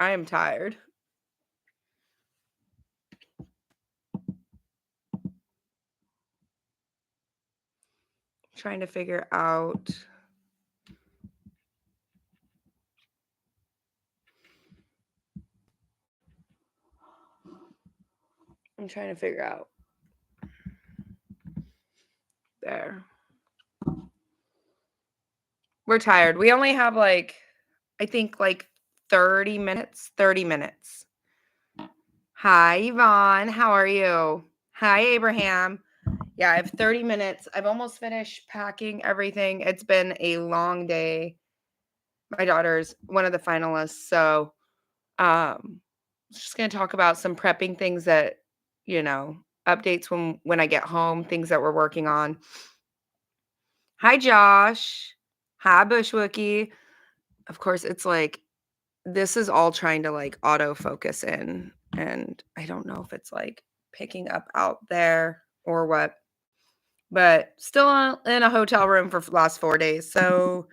I am tired. Trying to figure out. I'm trying to figure out. There. We're tired. We only have like, I think like 30 minutes. 30 minutes. Hi, Yvonne. How are you? Hi, Abraham. Yeah, I have 30 minutes. I've almost finished packing everything. It's been a long day. My daughter's one of the finalists. So, just going to talk about some prepping things that, updates when I get home, things that we're working on. Hi, Josh. Hi, Bushwookie. Of course, it's like this is all trying to like auto focus in, and I don't know if it's like picking up out there or what, but still in a hotel room for the last 4 days. So,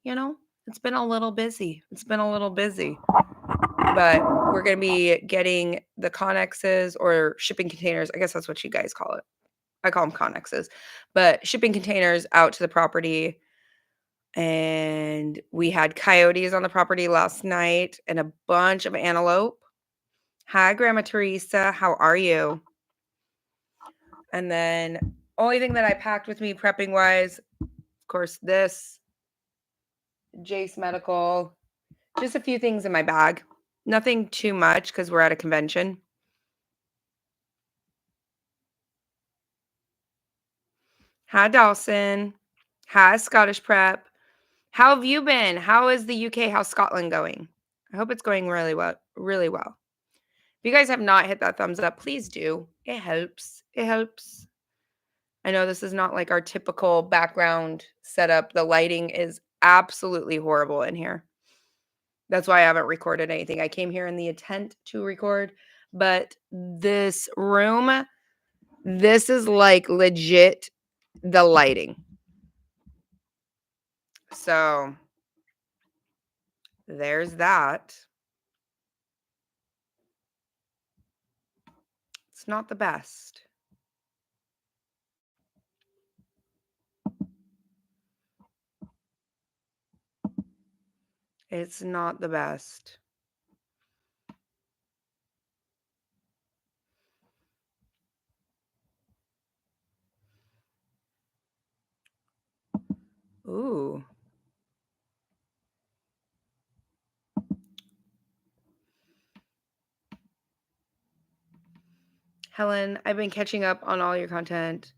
it's been a little busy. But we're going to be getting the Connexes or shipping containers. I guess that's what you guys call it. I call them Connexes, but shipping containers out to the property. And we had coyotes on the property last night and a bunch of antelope. Hi, Grandma Teresa. How are you? And then only thing that I packed with me prepping wise, of course, this Jace Medical, just a few things in my bag. Nothing too much because we're at a convention. Hi, Dawson. Hi, Scottish Prep. How have you been? How is the UK? How's Scotland going? I hope it's going really well. Really well. If you guys have not hit that thumbs up, please do. It helps. It helps. I know this is not like our typical background setup. The lighting is absolutely horrible in here. That's why I haven't recorded anything. I came here in the intent to record, but this room, this is like legit the lighting. So there's that. It's not the best. It's not the best. Ooh. Helen, I've been catching up on all your content.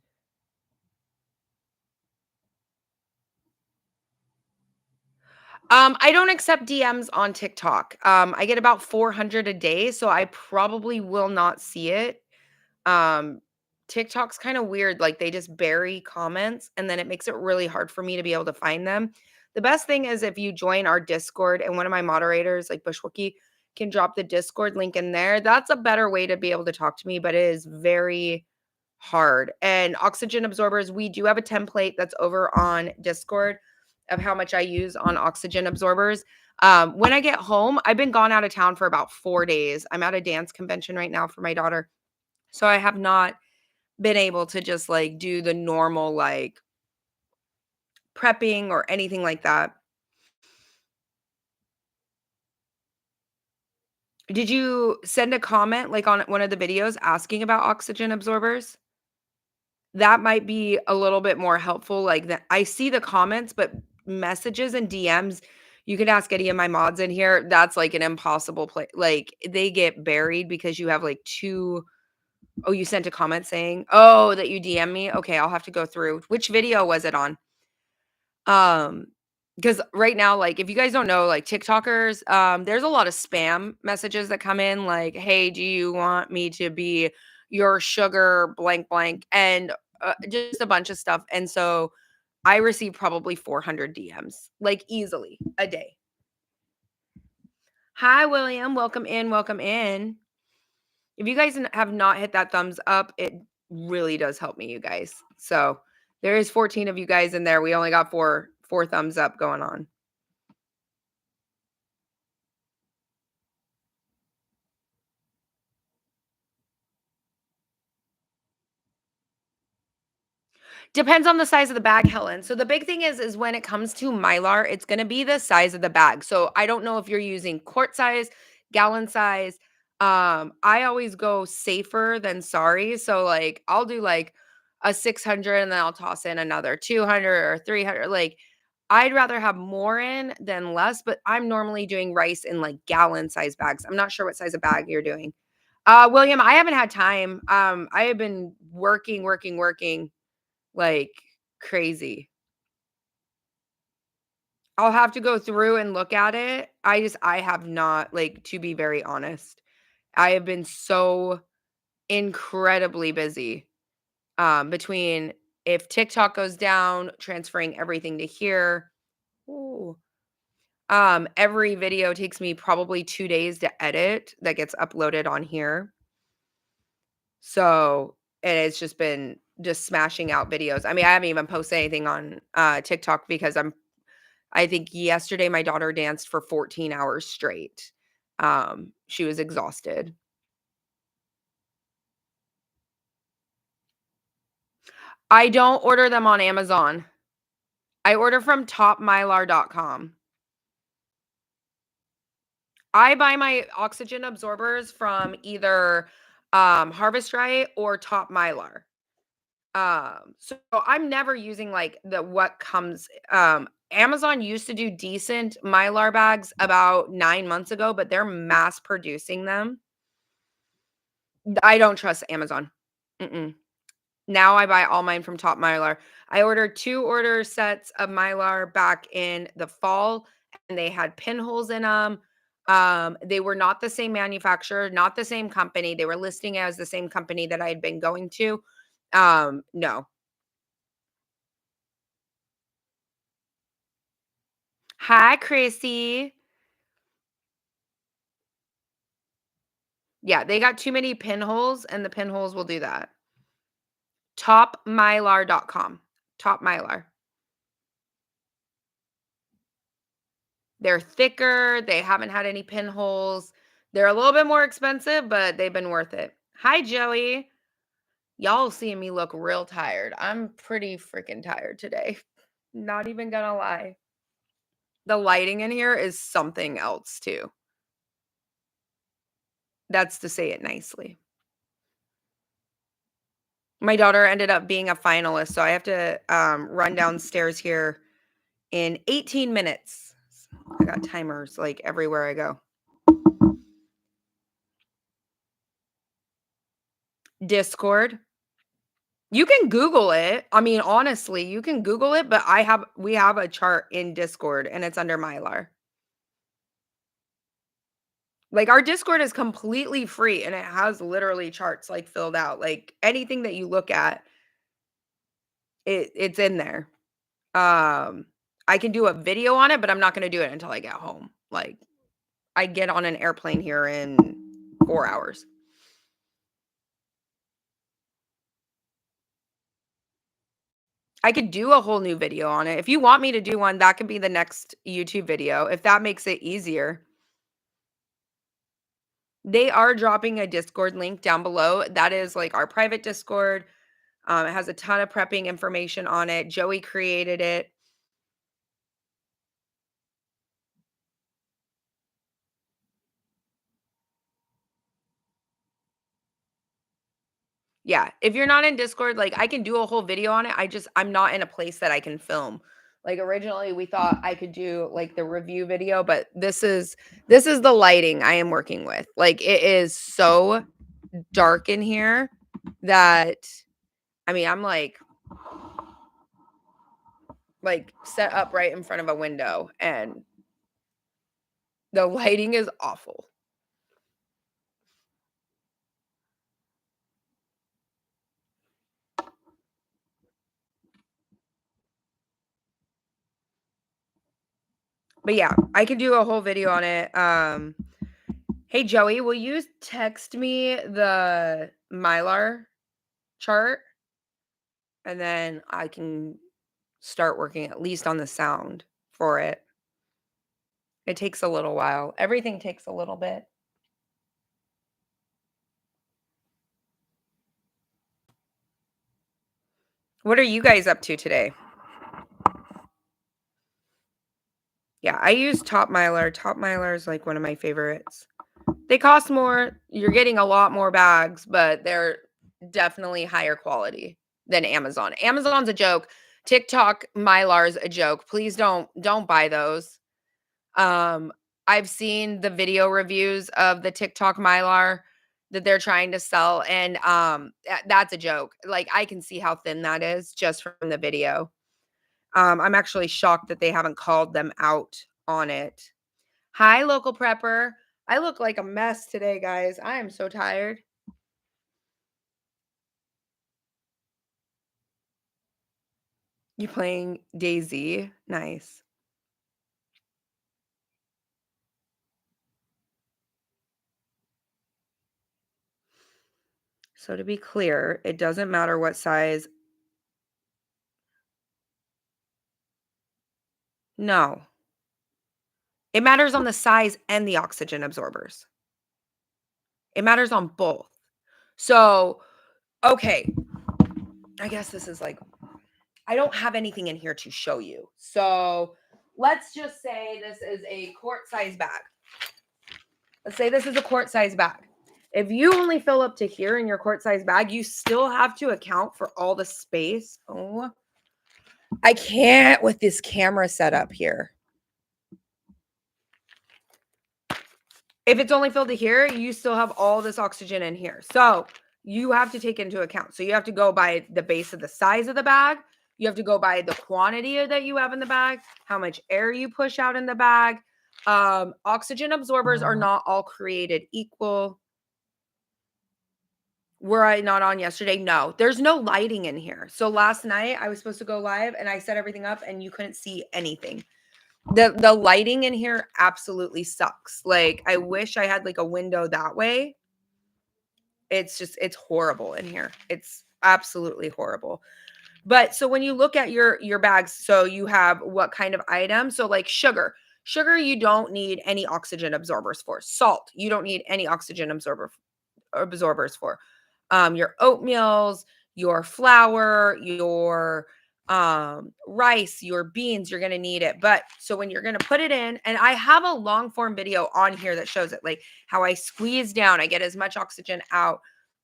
I don't accept DMs on TikTok. I get about 400 a day, so I probably will not see it. TikTok's kind of weird. Like they just bury comments and then it makes it really hard for me to be able to find them. The best thing is if you join our Discord and one of my moderators, like Bushwookie, can drop the Discord link in there. That's a better way to be able to talk to me, but it is very hard. And oxygen absorbers, we do have a template that's over on Discord of how much I use on oxygen absorbers. When I get home, I've been gone out of town for about 4 days. I'm at a dance convention right now for my daughter. So I have not been able to just like do the normal like prepping or anything like that. Did you send a comment like on one of the videos asking about oxygen absorbers? That might be a little bit more helpful. Like that I see the comments, but messages and DMs, you can ask any of my mods in here. That's like an impossible play. Like they get buried because you have like two. Oh, you sent a comment saying, oh, that you DM me. Okay, I'll have to go through. Which video was it on? Because right now, like, if you guys don't know, like TikTokers, there's a lot of spam messages that come in, like, "Hey, do you want me to be your sugar blank blank?" And just a bunch of stuff. And so I receive probably 400 DMs, like easily a day. Hi, William. Welcome in. Welcome in. If you guys have not hit that thumbs up, it really does help me, you guys. So there is 14 of you guys in there. We only got four thumbs up going on. Depends on the size of the bag, Helen. So the big thing is when it comes to Mylar, it's gonna be the size of the bag. So I don't know if you're using quart size, gallon size. I always go safer than sorry. So like I'll do like a 600 and then I'll toss in another 200 or 300. Like I'd rather have more in than less, but I'm normally doing rice in like gallon size bags. I'm not sure what size of bag you're doing. William, I haven't had time. I have been working like crazy. I'll have to go through and look at it. I have not, like, to be very honest. I have been so incredibly busy, between if TikTok goes down, transferring everything to here. Ooh. Every video takes me probably 2 days to edit that gets uploaded on here. So, and it's just been just smashing out videos. I mean, I haven't even posted anything on, TikTok because I think yesterday my daughter danced for 14 hours straight. She was exhausted. I don't order them on Amazon. I order from topmylar.com. I buy my oxygen absorbers from either Harvest Right or Top Mylar. So I'm never using like the what comes Amazon used to do decent Mylar bags about 9 months ago, but they're mass producing them. I don't trust Amazon. Mm-mm. Now I buy all mine from Top Mylar. I ordered 2 order sets of Mylar back in the fall, and they had pinholes in them. They were not the same manufacturer, not the same company. They were listing as the same company that I had been going to. No. Hi, Chrissy. Yeah, they got too many pinholes, and the pinholes will do that. Topmylar.com. Top Mylar. They're thicker, they haven't had any pinholes. They're a little bit more expensive, but they've been worth it. Hi, Joey. Y'all seeing me look real tired. I'm pretty freaking tired today. Not even gonna lie. The lighting in here is something else too. That's to say it nicely. My daughter ended up being a finalist, so I have to run downstairs here in 18 minutes. I got timers like everywhere I go. Discord. You can Google it. I mean, honestly, you can Google it, but we have a chart in Discord and it's under Mylar. Like our Discord is completely free and it has literally charts like filled out. Like anything that you look at, it's in there. Um I can do a video on it, but I'm not going to do it until I get home. Like I get on an airplane here in 4 hours. I could do a whole new video on it. If you want me to do one, that could be the next YouTube video if that makes it easier. They are dropping a Discord link down below. That is like our private Discord. It has a ton of prepping information on it. Joey created it. Yeah, if you're not in Discord, like I can do a whole video on it. I'm not in a place that I can film. Like originally we thought I could do like the review video, but this is the lighting I am working with. Like it is so dark in here that I mean, I'm like set up right in front of a window and the lighting is awful. But yeah, I could do a whole video on it. Hey Joey, will you text me the Mylar chart and then I can start working at least on the sound for it. It takes a little while. Everything takes a little bit. What are you guys up to today? Yeah, I use Top Miler. Top Miler is like one of my favorites. They cost more. You're getting a lot more bags, but they're definitely higher quality than Amazon. Amazon's a joke. TikTok Mylar's a joke. Please don't buy those. Um, I've seen the video reviews of the TikTok Mylar that they're trying to sell, and that's a joke. Like I can see how thin that is just from the video. I'm actually shocked that they haven't called them out on it. Hi, local prepper. I look like a mess today, guys. I am so tired. You playing Daisy? Nice. So to be clear, it doesn't matter what size. No. It matters on the size and the oxygen absorbers. It matters on both. So, okay, I guess this is like I don't have anything in here to show you. So, let's just say this is a quart size bag. Let's say this is a quart size bag. If you only fill up to here in your quart size bag, you still have to account for all the space. Oh, I can't with this camera setup here. If it's only filled to here, you still have all this oxygen in here. So you have to take into account. So you have to go by the base of the size of the bag. You have to go by the quantity that you have in the bag, how much air you push out in the bag. Oxygen absorbers are not all created equal. Were I not on yesterday? No, there's no lighting in here. So last night I was supposed to go live and I set everything up and you couldn't see anything. The lighting in here absolutely sucks. Like I wish I had like a window that way. It's horrible in here. It's absolutely horrible. But so when you look at your bags, so you have what kind of item? So like sugar. Sugar you don't need any oxygen absorbers for. Salt, you don't need any oxygen absorbers for. Your oatmeals, your flour, your rice, your beans, you're going to need it. But so when you're going to put it in, and I have a long form video on here that shows it, like how I squeeze down, I get as much oxygen out,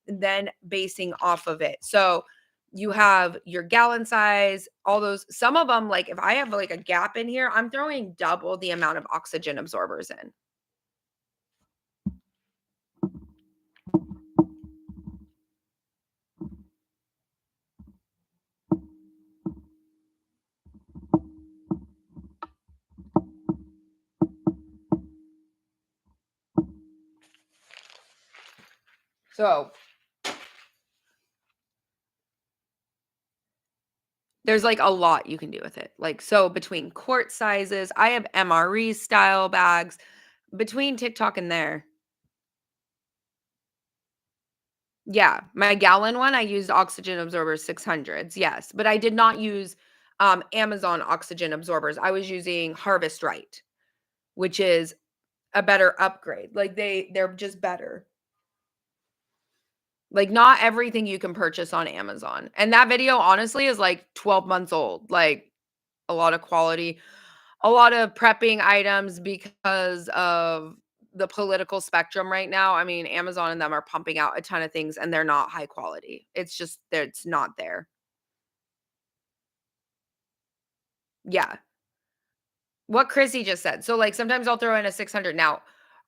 then basing off of it. So you have your gallon size, all those, some of them, like if I have like a gap in here, I'm throwing double the amount of oxygen absorbers in. So there's, like, a lot you can do with it. Like, so between quart sizes, I have MRE style bags. Between TikTok and there. Yeah, my gallon one, I used oxygen absorbers 600s, yes, but I did not use, Amazon oxygen absorbers. I was using Harvest Right, which is a better upgrade. Like, they're just better. Like, not everything you can purchase on Amazon, and that video, honestly, is, like, 12 months old. Like, a lot of quality, a lot of prepping items because of the political spectrum right now. I mean, Amazon and them are pumping out a ton of things and they're not high quality. It's just it's not there. Yeah. What Chrissy just said. So like sometimes I'll throw in a 600. Now,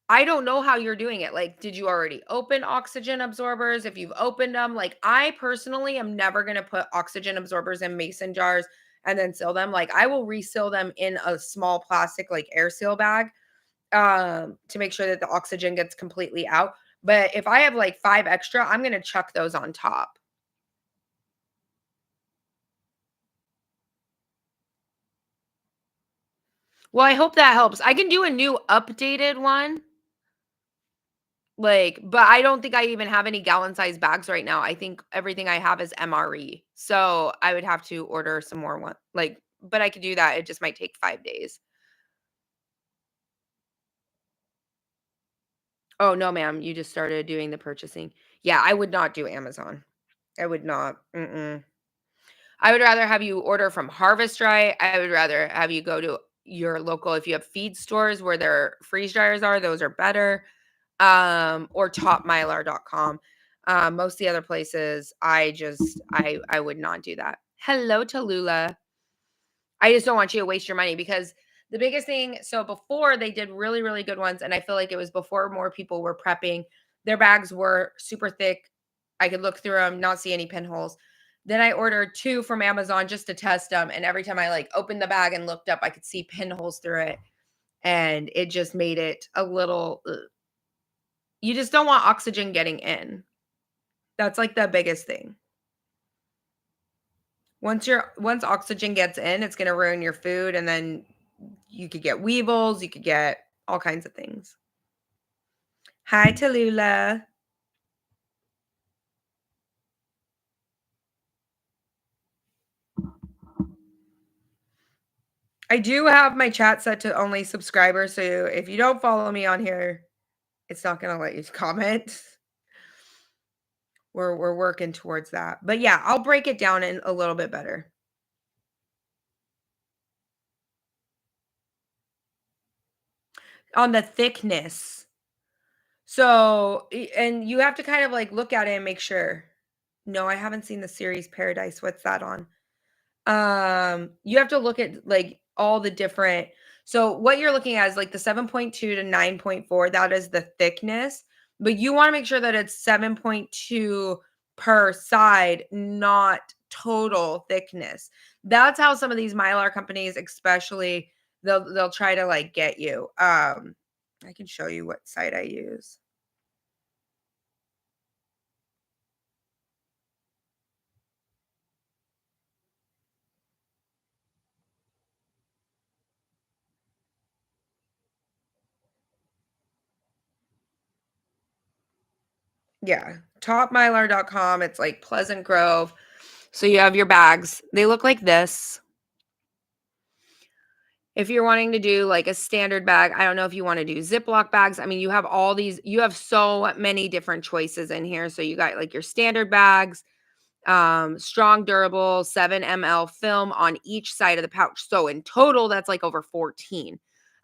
I don't know how you're doing it. Like, did you already open oxygen absorbers? If you've opened them, like I personally am never going to put oxygen absorbers in mason jars and then seal them. Like I will reseal them in a small plastic like air seal bag to make sure that the oxygen gets completely out. But if I have like 5 extra, I'm going to chuck those on top. Well, I hope that helps. I can do a new updated one. Like, but I don't think I even have any gallon size bags right now. I think everything I have is MRE. So I would have to order some more one. Like, but I could do that. It just might take 5 days. Oh no, ma'am. You just started doing the purchasing. Yeah, I would not do Amazon. I would not. Mm-mm. I would rather have you order from Harvest Dry. I would rather have you go to your local if you have feed stores where their freeze dryers are, those are better. Or topmylar.com. Most of the other places, I would not do that. Hello, Tallulah. I just don't want you to waste your money because the biggest thing, so before they did really, really good ones, and I feel like it was before more people were prepping, their bags were super thick. I could look through them, not see any pinholes. Then I ordered 2 from Amazon just to test them, and every time I, like, opened the bag and looked up, I could see pinholes through it, and it just made it a little ugh. You just don't want oxygen getting in. That's, like, the biggest thing. Once oxygen gets in, it's gonna ruin your food, and then you could get weevils, you could get all kinds of things. Hi, Tallulah. I do have my chat set to only subscribers, so if you don't follow me on here, it's not gonna let you comment. We're working towards that. But yeah, I'll break it down in a little bit better. On the thickness. So, and you have to kind of like look at it and make sure. No, I haven't seen the series Paradise. What's that on? You have to look at like all the different, so what you're looking at is like the 7.2 to 9.4, that is the thickness, but you want to make sure that it's 7.2 per side, not total thickness. That's how some of these Mylar companies, especially, they'll try to like get you. I can show you what site I use. Yeah, topmylar.com. It's like Pleasant Grove. So you have your bags. They look like this. If you're wanting to do like a standard bag, I don't know if you want to do Ziploc bags. I mean, you have all these, you have so many different choices in here. So you got like your standard bags, strong, durable, 7 ml film on each side of the pouch. So in total, that's like over 14.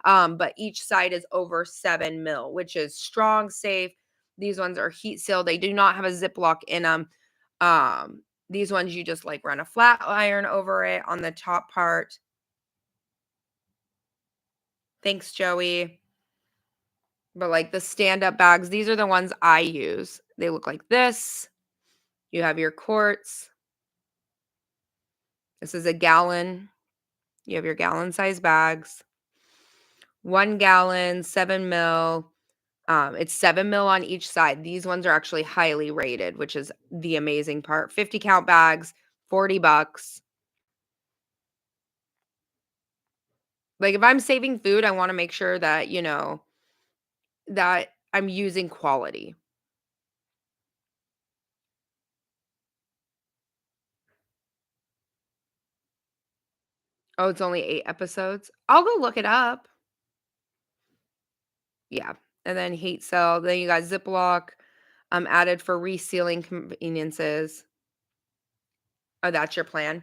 But each side is over 7 mil, which is strong, safe. These ones are heat sealed. They do not have a Ziploc in them. These ones you just like run a flat iron over it on the top part. Thanks, Joey. But like the stand-up bags, these are the ones I use. They look like this. You have your quarts. This is a gallon. You have your gallon size bags. 1 gallon, 7 mil. It's 7 mil on each side. These ones are actually highly rated, which is the amazing part. 50 count bags, $40. Like if I'm saving food, I want to make sure that, that I'm using quality. Oh, it's only 8 episodes. I'll go look it up. Yeah, and then heat cell, then you got Ziploc, added for resealing conveniences. Oh, that's your plan.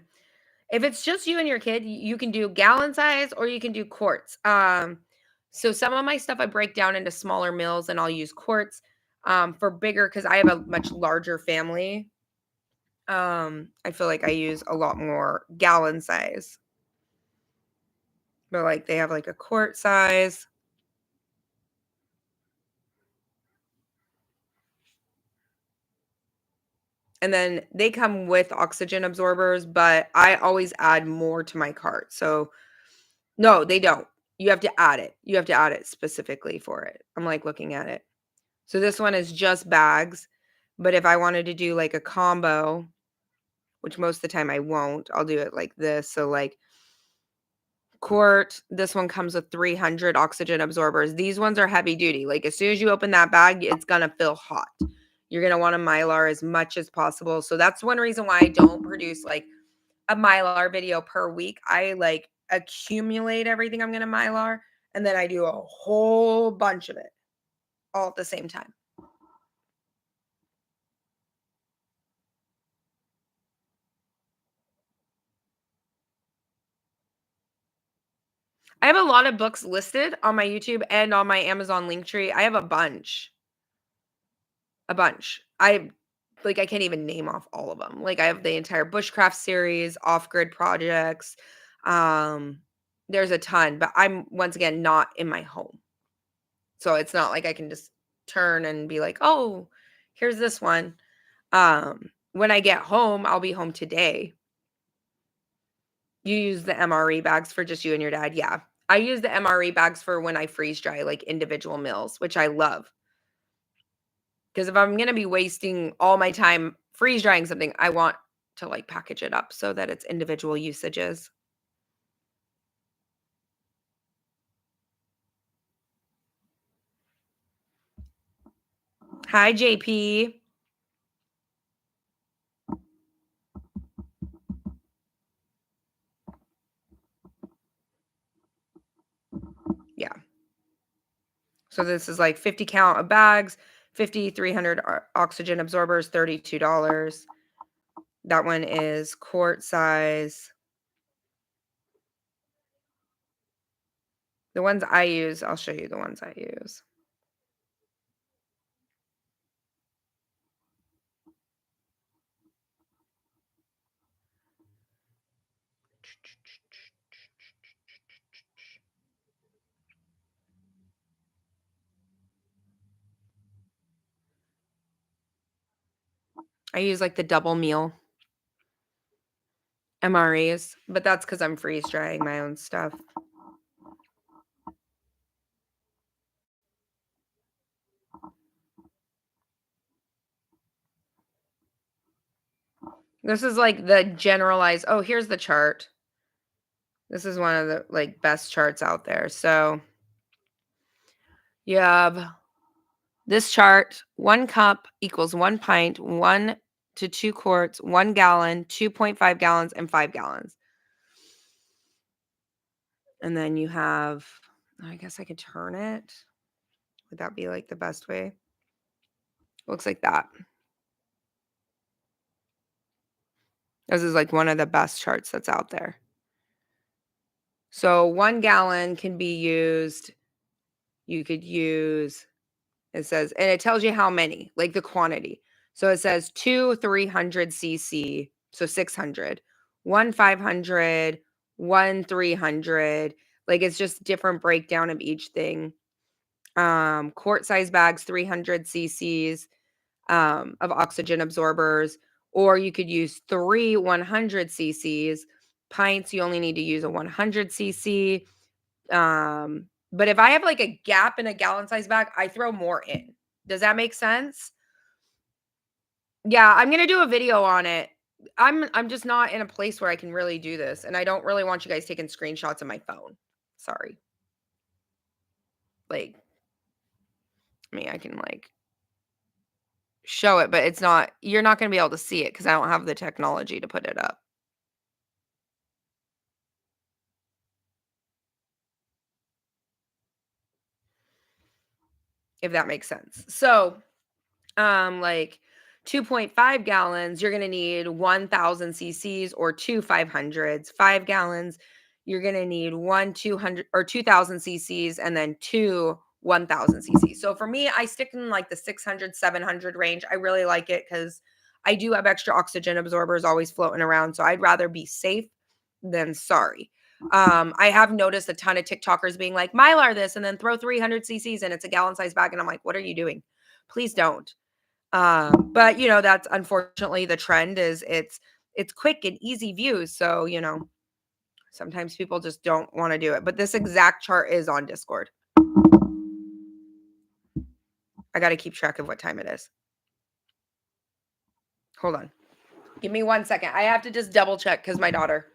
If it's just you and your kid, you can do gallon size or you can do quarts. So some of my stuff I break down into smaller meals and I'll use quarts. For bigger, because I have a much larger family. I feel like I use a lot more gallon size. But like they have like a quart size. And then they come with oxygen absorbers, but I always add more to my cart. So no, they don't. You have to add it. You have to add it specifically for it. I'm like looking at it. So this one is just bags, but if I wanted to do like a combo, which most of the time I won't, I'll do it like this. So like quart, this one comes with 300 oxygen absorbers. These ones are heavy duty. Like as soon as you open that bag, it's going to feel hot. You're going to want to Mylar as much as possible. So that's one reason why I don't produce like a Mylar video per week. I like accumulate everything I'm going to Mylar and then I do a whole bunch of it all at the same time. I have a lot of books listed on my YouTube and on my Amazon Linktree. I have a bunch. A bunch. I can't even name off all of them. Like, I have the entire bushcraft series, off-grid projects. Um, there's a ton, but I'm, once again, not in my home. So it's not like I can just turn and be like, "Oh, here's this one." When I get home, I'll be home today. You use the MRE bags for just you and your dad? Yeah. I use the MRE bags for when I freeze dry, like, individual meals, which I love. Because if I'm gonna be wasting all my time freeze drying something, I want to, like, package it up so that it's individual usages. Hi, JP. Yeah. So this is, like, 50 count of bags, 50, 300 oxygen absorbers, $32. That one is quart size. The ones I use, I'll show you the ones I use. I use, like, the double meal MREs, but that's because 'cause I'm freeze drying my own stuff. This is, like, the generalized, oh, here's the chart. This is one of the, like, best charts out there. So, you have this chart, 1 cup equals 1 pint, 1 to 2 quarts, 1 gallon, 2.5 gallons, and 5 gallons. And then you have, I guess I could turn it. Would that be, like, the best way? Looks like that. This is, like, one of the best charts that's out there. So 1 gallon can be used, you could use, it says, and it tells you how many, like the quantity. So it says 2 300 cc, so 600, 1 500, 1 300. Like, it's just different breakdown of each thing. Quart size bags, 300 cc's of oxygen absorbers, or you could use 3 100 cc's. Pints, you only need to use a 100 cc. But if I have, like, a gap in a gallon size bag, I throw more in. Does that make sense? Yeah, I'm gonna do a video on it. I'm just not in a place where I can really do this, and I don't really want you guys taking screenshots of my phone. Sorry. Like, I mean, I can, like, show it, but it's not, you're not gonna be able to see it because I don't have the technology to put it up, if that makes sense. So, like, 2.5 gallons, you're gonna need 1,000 cc's or 2 500s. 5 gallons, you're gonna need 200 or 2,000 cc's and then 2 1,000 cc's. So for me, I stick in, like, the 600, 700 range. I really like it because I do have extra oxygen absorbers always floating around. So I'd rather be safe than sorry. I have noticed a ton of TikTokers being like, Mylar this, and then throw 300 cc's and it's a gallon size bag. And I'm like, what are you doing? Please don't. But that's unfortunately the trend, is it's quick and easy views. So, sometimes people just don't want to do it. But this exact chart is on Discord. I got to keep track of what time it is. Hold on. Give me 1 second. I have to just double check because my daughter.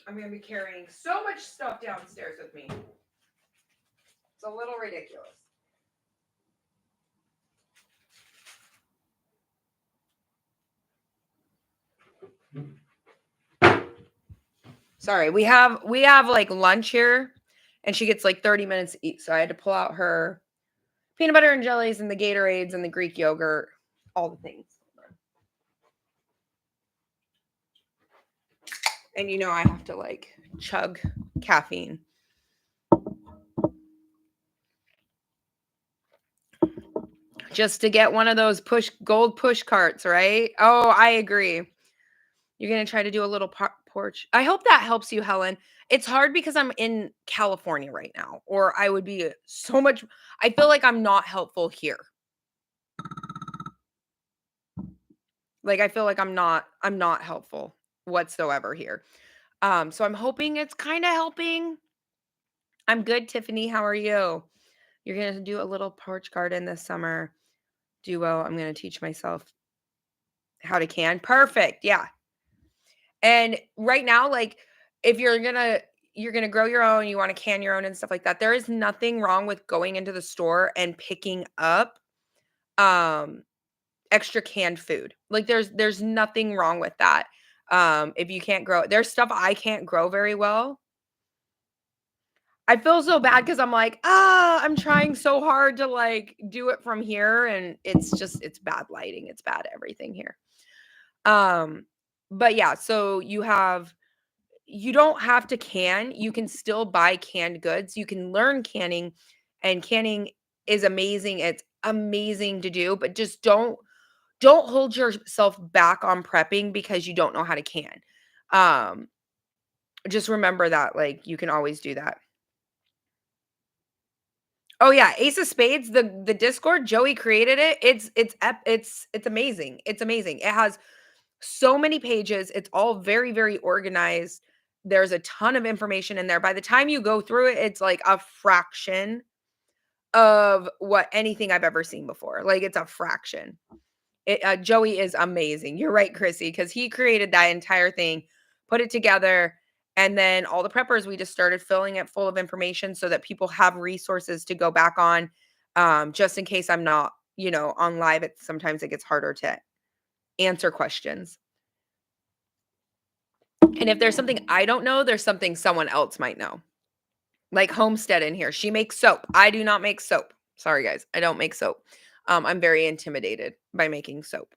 I'm going to be carrying so much stuff downstairs with me. It's a little ridiculous. Sorry, we have like lunch here, and she gets like 30 minutes to eat. So I had to pull out her peanut butter and jellies and the Gatorades and the Greek yogurt, all the things. And you know I have to like chug caffeine. Just to get one of those gold push carts, right? Oh, I agree. You're going to try to do a little porch. I hope that helps you, Helen. It's hard because I'm in California right now, or I would be so much. I feel like I'm not helpful here. Like I feel like I'm not helpful whatsoever here. So I'm hoping it's kind of helping. I'm good, Tiffany. How are you? You're going to do a little porch garden this summer. Duo. I'm going to teach myself how to can. Perfect. Yeah. And right now, like if you're going to grow your own, you want to can your own and stuff like that. There is nothing wrong with going into the store and picking up extra canned food. Like there's nothing wrong with that. If you can't grow, there's stuff I can't grow very well. I feel so bad because I'm like, I'm trying so hard to like do it from here, and it's bad lighting, it's bad everything here. But yeah, so you don't have to can, you can still buy canned goods. You can learn canning, and canning is amazing. It's amazing to do, but just don't hold yourself back on prepping because you don't know how to can. Just remember that like you can always do that. Oh yeah, Ace of Spades, the Discord, Joey created it. It's amazing. It's amazing. It has so many pages. It's all very very organized. There's a ton of information in there. By the time you go through it, it's like a fraction of what anything I've ever seen before. Like it's a fraction. Joey is amazing. You're right, Chrissy, because he created that entire thing, put it together, and then all the preppers, we just started filling it full of information so that people have resources to go back on, just in case I'm not, on live. Sometimes it gets harder to answer questions. And if there's something I don't know, there's something someone else might know. Like Homestead in here, she makes soap. I do not make soap. Sorry, guys, I don't make soap. I'm very intimidated by making soap.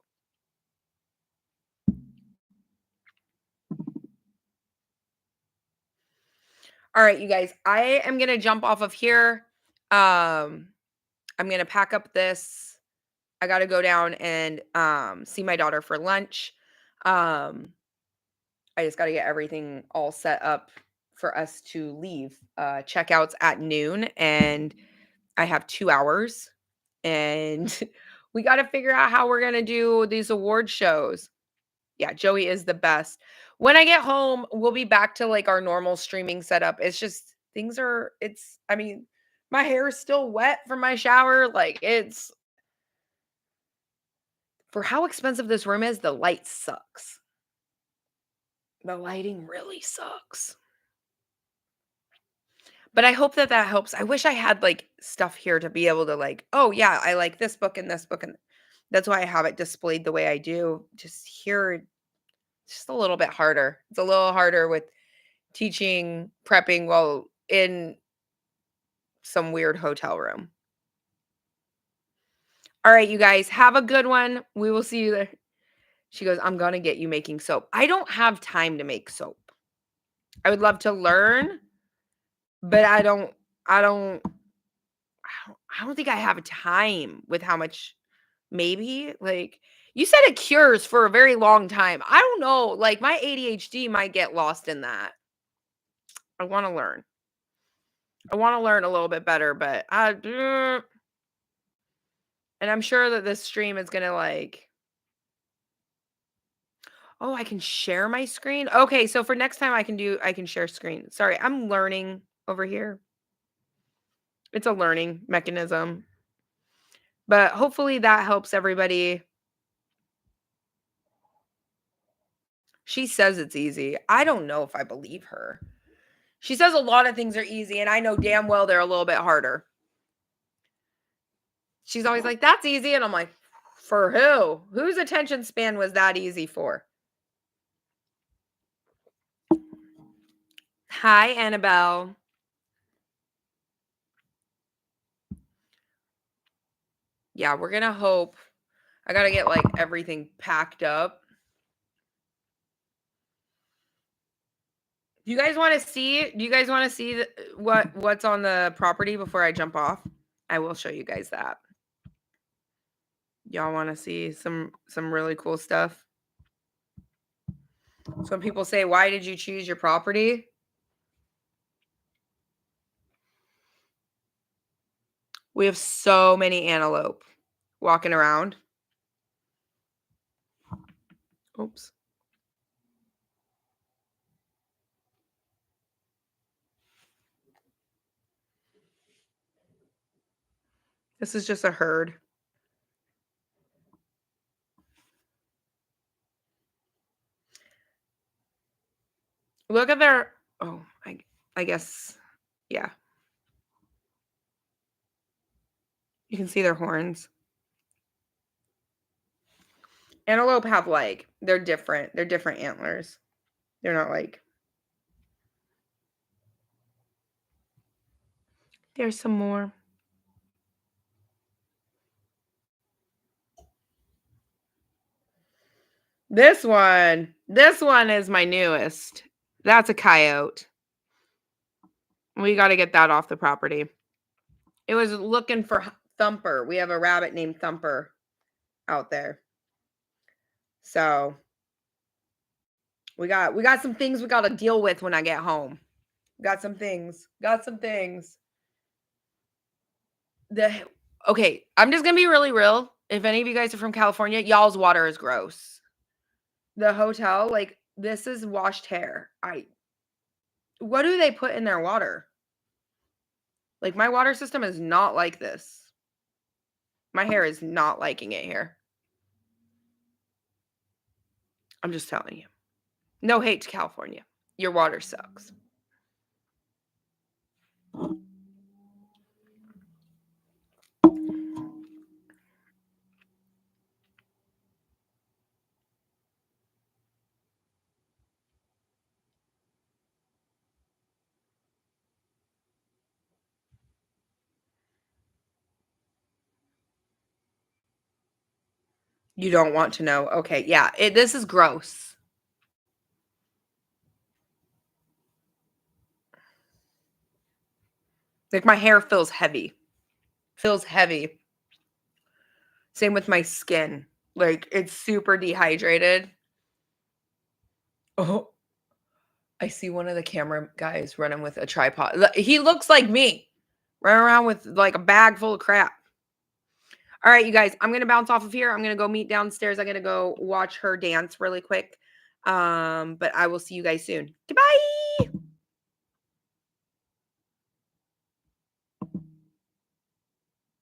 All right, you guys, I am going to jump off of here. I'm going to pack up this. I got to go down and see my daughter for lunch. I just got to get everything all set up for us to leave. Checkouts at noon, and I have 2 hours, and we got to figure out how we're going to do these award shows. Yeah, Joey is the best. When I get home, we'll be back to like our normal streaming setup. It's just I mean, my hair is still wet from my shower. Like for how expensive this room is, the light sucks. The lighting really sucks. But I hope that helps. I wish I had like stuff here to be able to like, oh yeah, I like this book and this book, and that's why I have it displayed the way I do. Just here, just a little bit harder. It's a little harder with teaching prepping while in some weird hotel room. All right, you guys, have a good one. We will see you there. She goes, I'm going to get you making soap. I don't have time to make soap. I would love to learn, but I don't think I have time with how much. Maybe like you said it cures for a very long time. I don't know. Like my ADHD might get lost in that. I want to learn. I want to learn a little bit better, but and I'm sure that this stream is going to like, oh, I can share my screen. Okay. So for next time I can share screen. Sorry. I'm learning over here. It's a learning mechanism, but hopefully that helps everybody. She says it's easy. I don't know if I believe her. She says a lot of things are easy, and I know damn well they're a little bit harder. She's always like, "That's easy." And I'm like, "For who? Whose attention span was that easy for?" Hi, Annabelle. Yeah, we're going to hope. I got to get like everything packed up. Do you guys want to see? Do you guys want to see what's on the property before I jump off? I will show you guys that. Y'all want to see some really cool stuff? Some people say, "Why did you choose your property?" We have so many antelope walking around. Oops. This is just a herd. Look at their, oh, I guess, yeah. You can see their horns. Antelope have like, they're different. They're different antlers. They're not like, there's some more. This one is my newest. That's a coyote. We got to get that off the property. It was looking for Thumper. We have a rabbit named Thumper out there. So we got some things we got to deal with when I get home. Got some things. Okay, I'm just going to be really real. If any of you guys are from California, y'all's water is gross. The hotel, like, this is washed hair. What do they put in their water? Like, my water system is not like this. My hair is not liking it here. I'm just telling you. No hate to California. Your water sucks. You don't want to know. Okay, yeah. This is gross. Like, my hair feels heavy. Same with my skin. Like, it's super dehydrated. Oh, I see one of the camera guys running with a tripod. He looks like me. Running around with like a bag full of crap. All right, you guys, I'm going to bounce off of here. I'm going to go meet downstairs. I'm going to go watch her dance really quick. But I will see you guys soon. Goodbye.